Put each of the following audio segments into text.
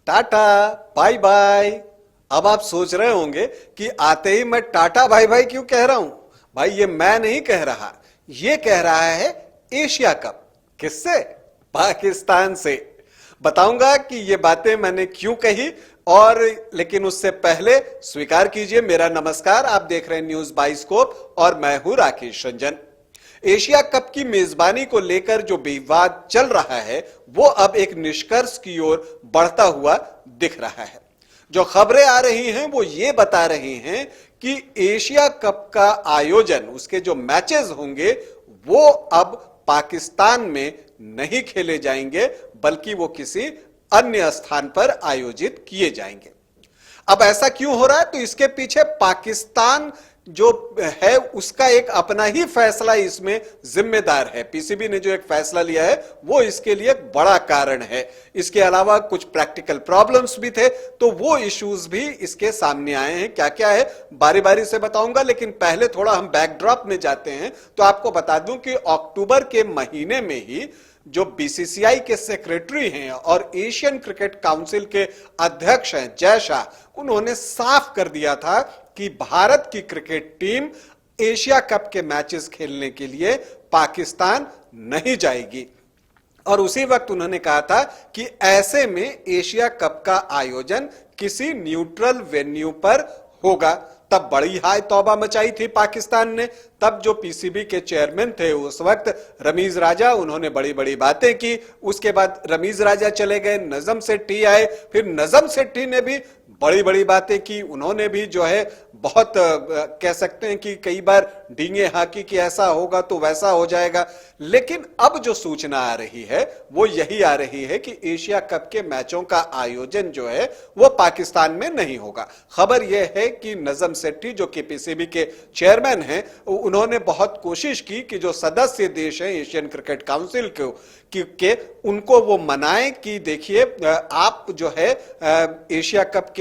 Tata bye bye. अब आप सोच रहे होंगे कि आते ही मैं टाटा बाय बाय क्यों कह रहा हूं। भाई ये मैं नहीं कह रहा, ये कह रहा है एशिया कप। किससे? पाकिस्तान से। बताऊंगा कि ये बातें मैंने क्यों कही। और लेकिन उससे पहले स्वीकार कीजिए मेरा नमस्कार। आप देख रहे हैं न्यूज बाइस्कोप और मैं हूं राकेश रंजन। एशिया कप की मेजबानी को लेकर जो विवाद चल रहा है वो अब एक निष्कर्ष की ओर बढ़ता हुआ दिख रहा है। जो खबरें आ रही हैं वो ये बता रही हैं कि एशिया कप का आयोजन, उसके जो मैचेस होंगे वो अब पाकिस्तान में नहीं खेले जाएंगे बल्कि वो किसी अन्य स्थान पर आयोजित किए जाएंगे। अब ऐसा क्यों हो रहा है? तो इसके पीछे पाकिस्तान जो है उसका एक अपना ही फैसला इसमें जिम्मेदार है। पीसीबी ने जो एक फैसला लिया है वो इसके लिए एक बड़ा कारण है। इसके अलावा कुछ प्रैक्टिकल प्रॉब्लम्स भी थे, तो वो इश्यूज भी इसके सामने आए हैं। क्या क्या है बारी बारी से बताऊंगा, लेकिन पहले थोड़ा हम बैकड्रॉप में जाते हैं। तो आपको बता दूं कि अक्टूबर के महीने में ही जो बीसीसीआई के सेक्रेटरी हैं और एशियन क्रिकेट काउंसिल के अध्यक्ष हैं जय शाह, उन्होंने साफ कर दिया था कि भारत की क्रिकेट टीम एशिया कप के मैचेस खेलने के लिए पाकिस्तान नहीं जाएगी। और उसी वक्त उन्होंने कहा था कि ऐसे में एशिया कप का आयोजन किसी न्यूट्रल वेन्यू पर होगा। तब बड़ी हाय तौबा मचाई थी पाकिस्तान ने। तब जो पीसीबी के चेयरमैन थे उस वक्त रमीज राजा, उन्होंने बड़ी बड़ी बातें की। उसके बाद रमीज राजा चले गए, नजम सेठी आए, फिर नजम सेठी ने भी बड़ी बड़ी बातें की। उन्होंने भी जो है बहुत कह सकते हैं कि कई बार डींगे हाकी कि ऐसा होगा तो वैसा हो जाएगा। लेकिन अब जो सूचना आ रही है वो यही आ रही है कि एशिया कप के मैचों का आयोजन जो है वो पाकिस्तान में नहीं होगा। खबर यह है कि नजम सेठी जो कि पीसीबी के चेयरमैन हैं, उन्होंने बहुत कोशिश की कि जो सदस्य देश हैं एशियन क्रिकेट काउंसिल के उनको वो मनाएं कि देखिए आप जो है एशिया कप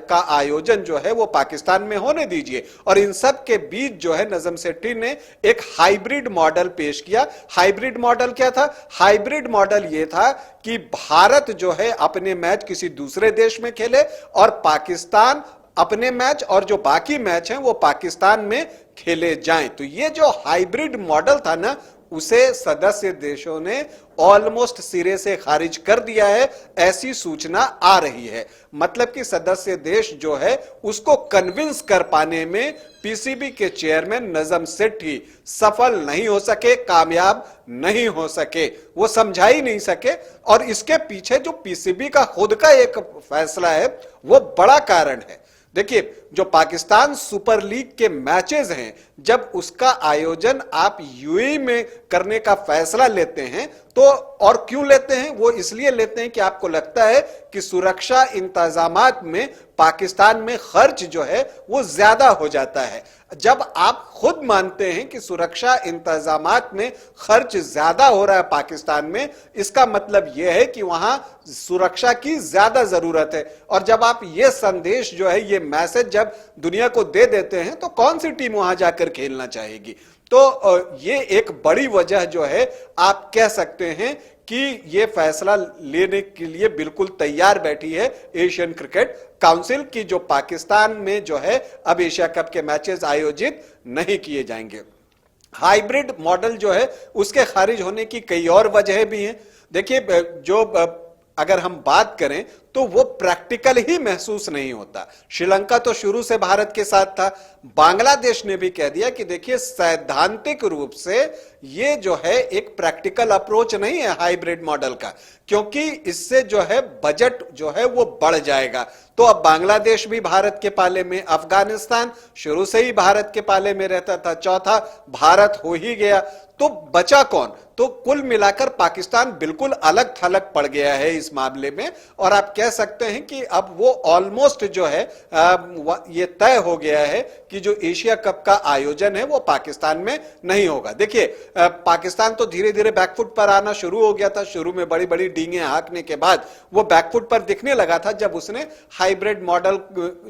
का आयोजन जो है वो पाकिस्तान में होने दीजिए। और इन सब के बीच जो है नजम सेठी ने एक हाइब्रिड मॉडल पेश किया। हाइब्रिड मॉडल क्या था? हाइब्रिड मॉडल ये था कि भारत जो है अपने मैच किसी दूसरे देश में खेले और पाकिस्तान अपने मैच, और जो बाकी मैच हैं वो पाकिस्तान में खेले जाएं। तो ये जो हाइब्रिड मॉडल था ना, उसे सदस्य देशों ने ऑलमोस्ट सिरे से खारिज कर दिया है, ऐसी सूचना आ रही है। मतलब कि सदस्य देश जो है उसको कन्विंस कर पाने में पीसीबी के चेयरमैन नजम सेठी सफल नहीं हो सके, कामयाब नहीं हो सके, वो समझा ही नहीं सके। और इसके पीछे जो पीसीबी का खुद का एक फैसला है वो बड़ा कारण है। देखिए जो पाकिस्तान सुपर लीग के मैचेस हैं, जब उसका आयोजन आप यूएई में करने का फैसला लेते हैं तो, और क्यों लेते हैं? वो इसलिए लेते हैं कि आपको लगता है कि सुरक्षा इंतजामात में पाकिस्तान में खर्च जो है वो ज्यादा हो जाता है। जब आप खुद मानते हैं कि सुरक्षा इंतजामात में खर्च ज्यादा हो रहा है पाकिस्तान में, इसका मतलब यह है कि वहां सुरक्षा की ज्यादा जरूरत है। और जब आप ये संदेश जो है, ये मैसेज जब दुनिया को दे देते हैं तो कौन सी टीम वहां जाकर खेलना चाहेगी? तो ये एक बड़ी वजह जो है आप कह सकते हैं कि ये फैसला लेने के लिए बिल्कुल तैयार बैठी है एशियन क्रिकेट काउंसिल की, जो पाकिस्तान में जो है अब एशिया कप के मैचेस आयोजित नहीं किए जाएंगे। हाइब्रिड मॉडल जो है उसके खारिज होने की कई और वजह भी हैं। देखिए जो अगर हम बात करें तो वो प्रैक्टिकल ही महसूस नहीं होता। श्रीलंका तो शुरू से भारत के साथ था। बांग्लादेश ने भी कह दिया कि देखिए सैद्धांतिक रूप से ये जो है एक प्रैक्टिकल अप्रोच नहीं है हाइब्रिड मॉडल का, क्योंकि इससे जो है बजट जो है वो बढ़ जाएगा। तो अब बांग्लादेश भी भारत के पाले में, अफगानिस्तान शुरू से ही भारत के पाले में रहता था, चौथा भारत हो ही गया, तो बचा कौन? तो कुल मिलाकर पाकिस्तान बिल्कुल अलग थलग पड़ गया है इस मामले में। और आप कह सकते हैं कि अब वो ऑलमोस्ट जो है ये तय हो गया है कि जो एशिया कप का आयोजन है वो पाकिस्तान में नहीं होगा। देखिए पाकिस्तान तो धीरे धीरे बैकफुट पर आना शुरू हो गया था। शुरू में बड़ी बड़ी डींगे हाँकने के बाद वो बैकफुट पर दिखने लगा था जब उसने हाइब्रिड मॉडल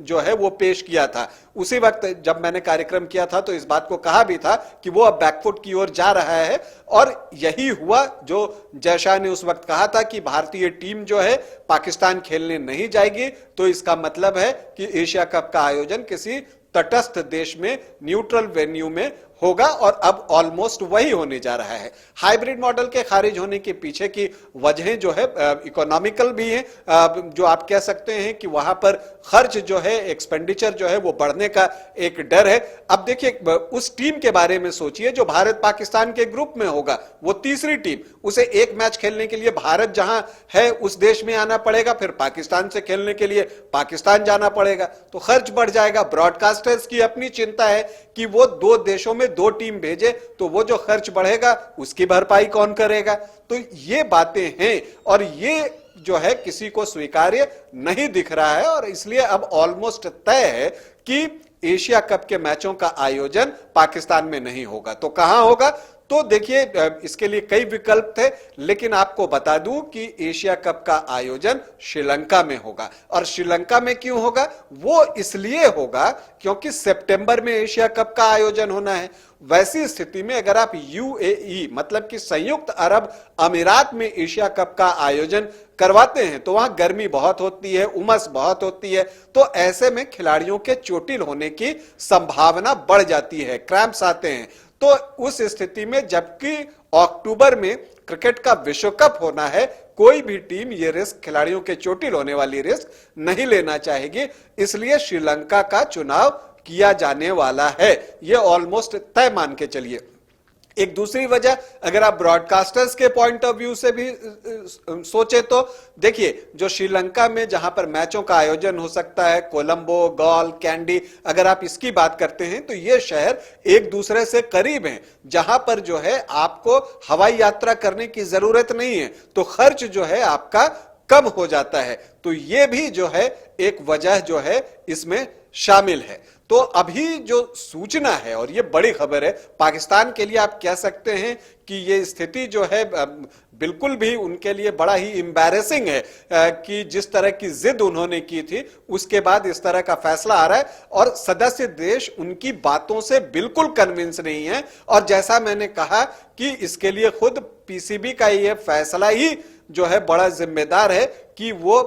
जो है वो पेश किया था। उसी वक्त जब मैंने कार्यक्रम किया था तो इस बात को कहा भी था कि वो अब बैकफुट की ओर जा रहा है, और यही हुआ जो जयशाह ने उस वक्त कहा था कि भारतीय टीम जो है पाकिस्तान खेलने नहीं जाएगी, तो इसका मतलब है कि एशिया कप का आयोजन किसी तटस्थ देश में, न्यूट्रल वेन्यू में होगा, और अब ऑलमोस्ट वही होने जा रहा है। हाइब्रिड मॉडल के खारिज होने के पीछे की वजहें जो है इकोनॉमिकल भी हैं, जो आप कह सकते हैं कि वहां पर खर्च जो है, एक्सपेंडिचर जो है वो बढ़ने का एक डर है। अब देखिए उस टीम के बारे में सोचिए जो भारत पाकिस्तान के ग्रुप में होगा, वो तीसरी टीम, उसे एक मैच खेलने के लिए भारत जहां है उस देश में आना पड़ेगा, फिर पाकिस्तान से खेलने के लिए पाकिस्तान जाना पड़ेगा, तो खर्च बढ़ जाएगा। ब्रॉडकास्टर्स की अपनी चिंता है कि वो दो देशों में दो टीम भेजे तो वो जो खर्च बढ़ेगा उसकी भरपाई कौन करेगा। तो ये बातें हैं और ये जो है किसी को स्वीकार्य नहीं दिख रहा है, और इसलिए अब ऑलमोस्ट तय है कि एशिया कप के मैचों का आयोजन पाकिस्तान में नहीं होगा। तो कहां होगा? तो देखिए इसके लिए कई विकल्प थे, लेकिन आपको बता दूं कि एशिया कप का आयोजन श्रीलंका में होगा। और श्रीलंका में क्यों होगा? वो इसलिए होगा क्योंकि सितंबर में एशिया कप का आयोजन होना है। वैसी स्थिति में अगर आप यूएई मतलब कि संयुक्त अरब अमीरात में एशिया कप का आयोजन करवाते हैं तो वहां गर्मी बहुत होती है, उमस बहुत होती है, तो ऐसे में खिलाड़ियों के चोटिल होने की संभावना बढ़ जाती है, क्रैम्प्स आते हैं। तो उस स्थिति में जबकि अक्टूबर में क्रिकेट का विश्व कप होना है, कोई भी टीम ये रिस्क, खिलाड़ियों के चोटिल होने वाली रिस्क नहीं लेना चाहेगी, इसलिए श्रीलंका का चुनाव किया जाने वाला है। यह ऑलमोस्ट तय मान के चलिए। एक दूसरी वजह अगर आप ब्रॉडकास्टर्स के पॉइंट ऑफ व्यू से भी सोचे तो देखिए जो श्रीलंका में जहां पर मैचों का आयोजन हो सकता है, कोलंबो, गॉल, कैंडी, अगर आप इसकी बात करते हैं तो ये शहर एक दूसरे से करीब हैं, जहां पर जो है आपको हवाई यात्रा करने की जरूरत नहीं है, तो खर्च जो है आपका कम हो जाता है। तो ये भी जो है एक वजह जो है इसमें शामिल है। तो अभी जो सूचना है, और ये बड़ी खबर है पाकिस्तान के लिए, आप कह सकते हैं कि ये स्थिति जो है बिल्कुल भी उनके लिए बड़ा ही एम्बैरेसिंग है कि जिस तरह की जिद उन्होंने की थी उसके बाद इस तरह का फैसला आ रहा है, और सदस्य देश उनकी बातों से बिल्कुल कन्विंस नहीं है। और जैसा मैंने कहा कि इसके लिए खुद पीसीबी का ये फैसला ही जो है बड़ा जिम्मेदार है कि वो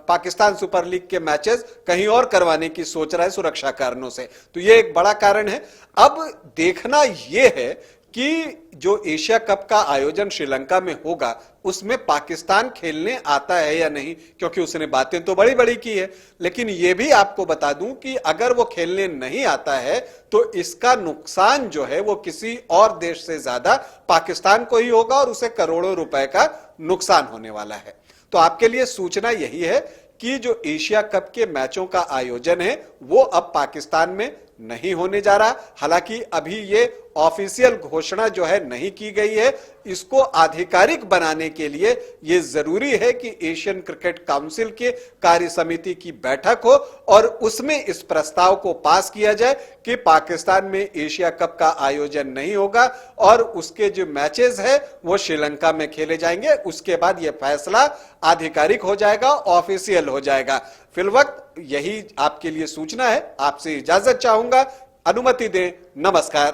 पाकिस्तान सुपर लीग के मैचेस कहीं और करवाने की सोच रहा है सुरक्षा कारणों से। तो ये एक बड़ा कारण है। अब देखना यह है कि जो एशिया कप का आयोजन श्रीलंका में होगा उसमें पाकिस्तान खेलने आता है या नहीं, क्योंकि उसने बातें तो बड़ी बड़ी की है, लेकिन यह भी आपको बता दूं कि अगर वो खेलने नहीं आता है तो इसका नुकसान जो है वो किसी और देश से ज्यादा पाकिस्तान को ही होगा, और उसे करोड़ों रुपए का नुकसान होने वाला है। तो आपके लिए सूचना यही है कि जो एशिया कप के मैचों का आयोजन है वो अब पाकिस्तान में नहीं होने जा रहा। हालांकि अभी ये ऑफिशियल घोषणा जो है नहीं की गई है, इसको आधिकारिक बनाने के लिए यह जरूरी है कि एशियन क्रिकेट काउंसिल के कार्य समिति की बैठक हो और उसमें इस प्रस्ताव को पास किया जाए कि पाकिस्तान में एशिया कप का आयोजन नहीं होगा और उसके जो मैचेस है वो श्रीलंका में खेले जाएंगे। उसके बाद यह फैसला आधिकारिक हो जाएगा, ऑफिशियल हो जाएगा। फिलवक्त यही आपके लिए सूचना है। आपसे इजाजत चाहूंगा, अनुमति दें। नमस्कार।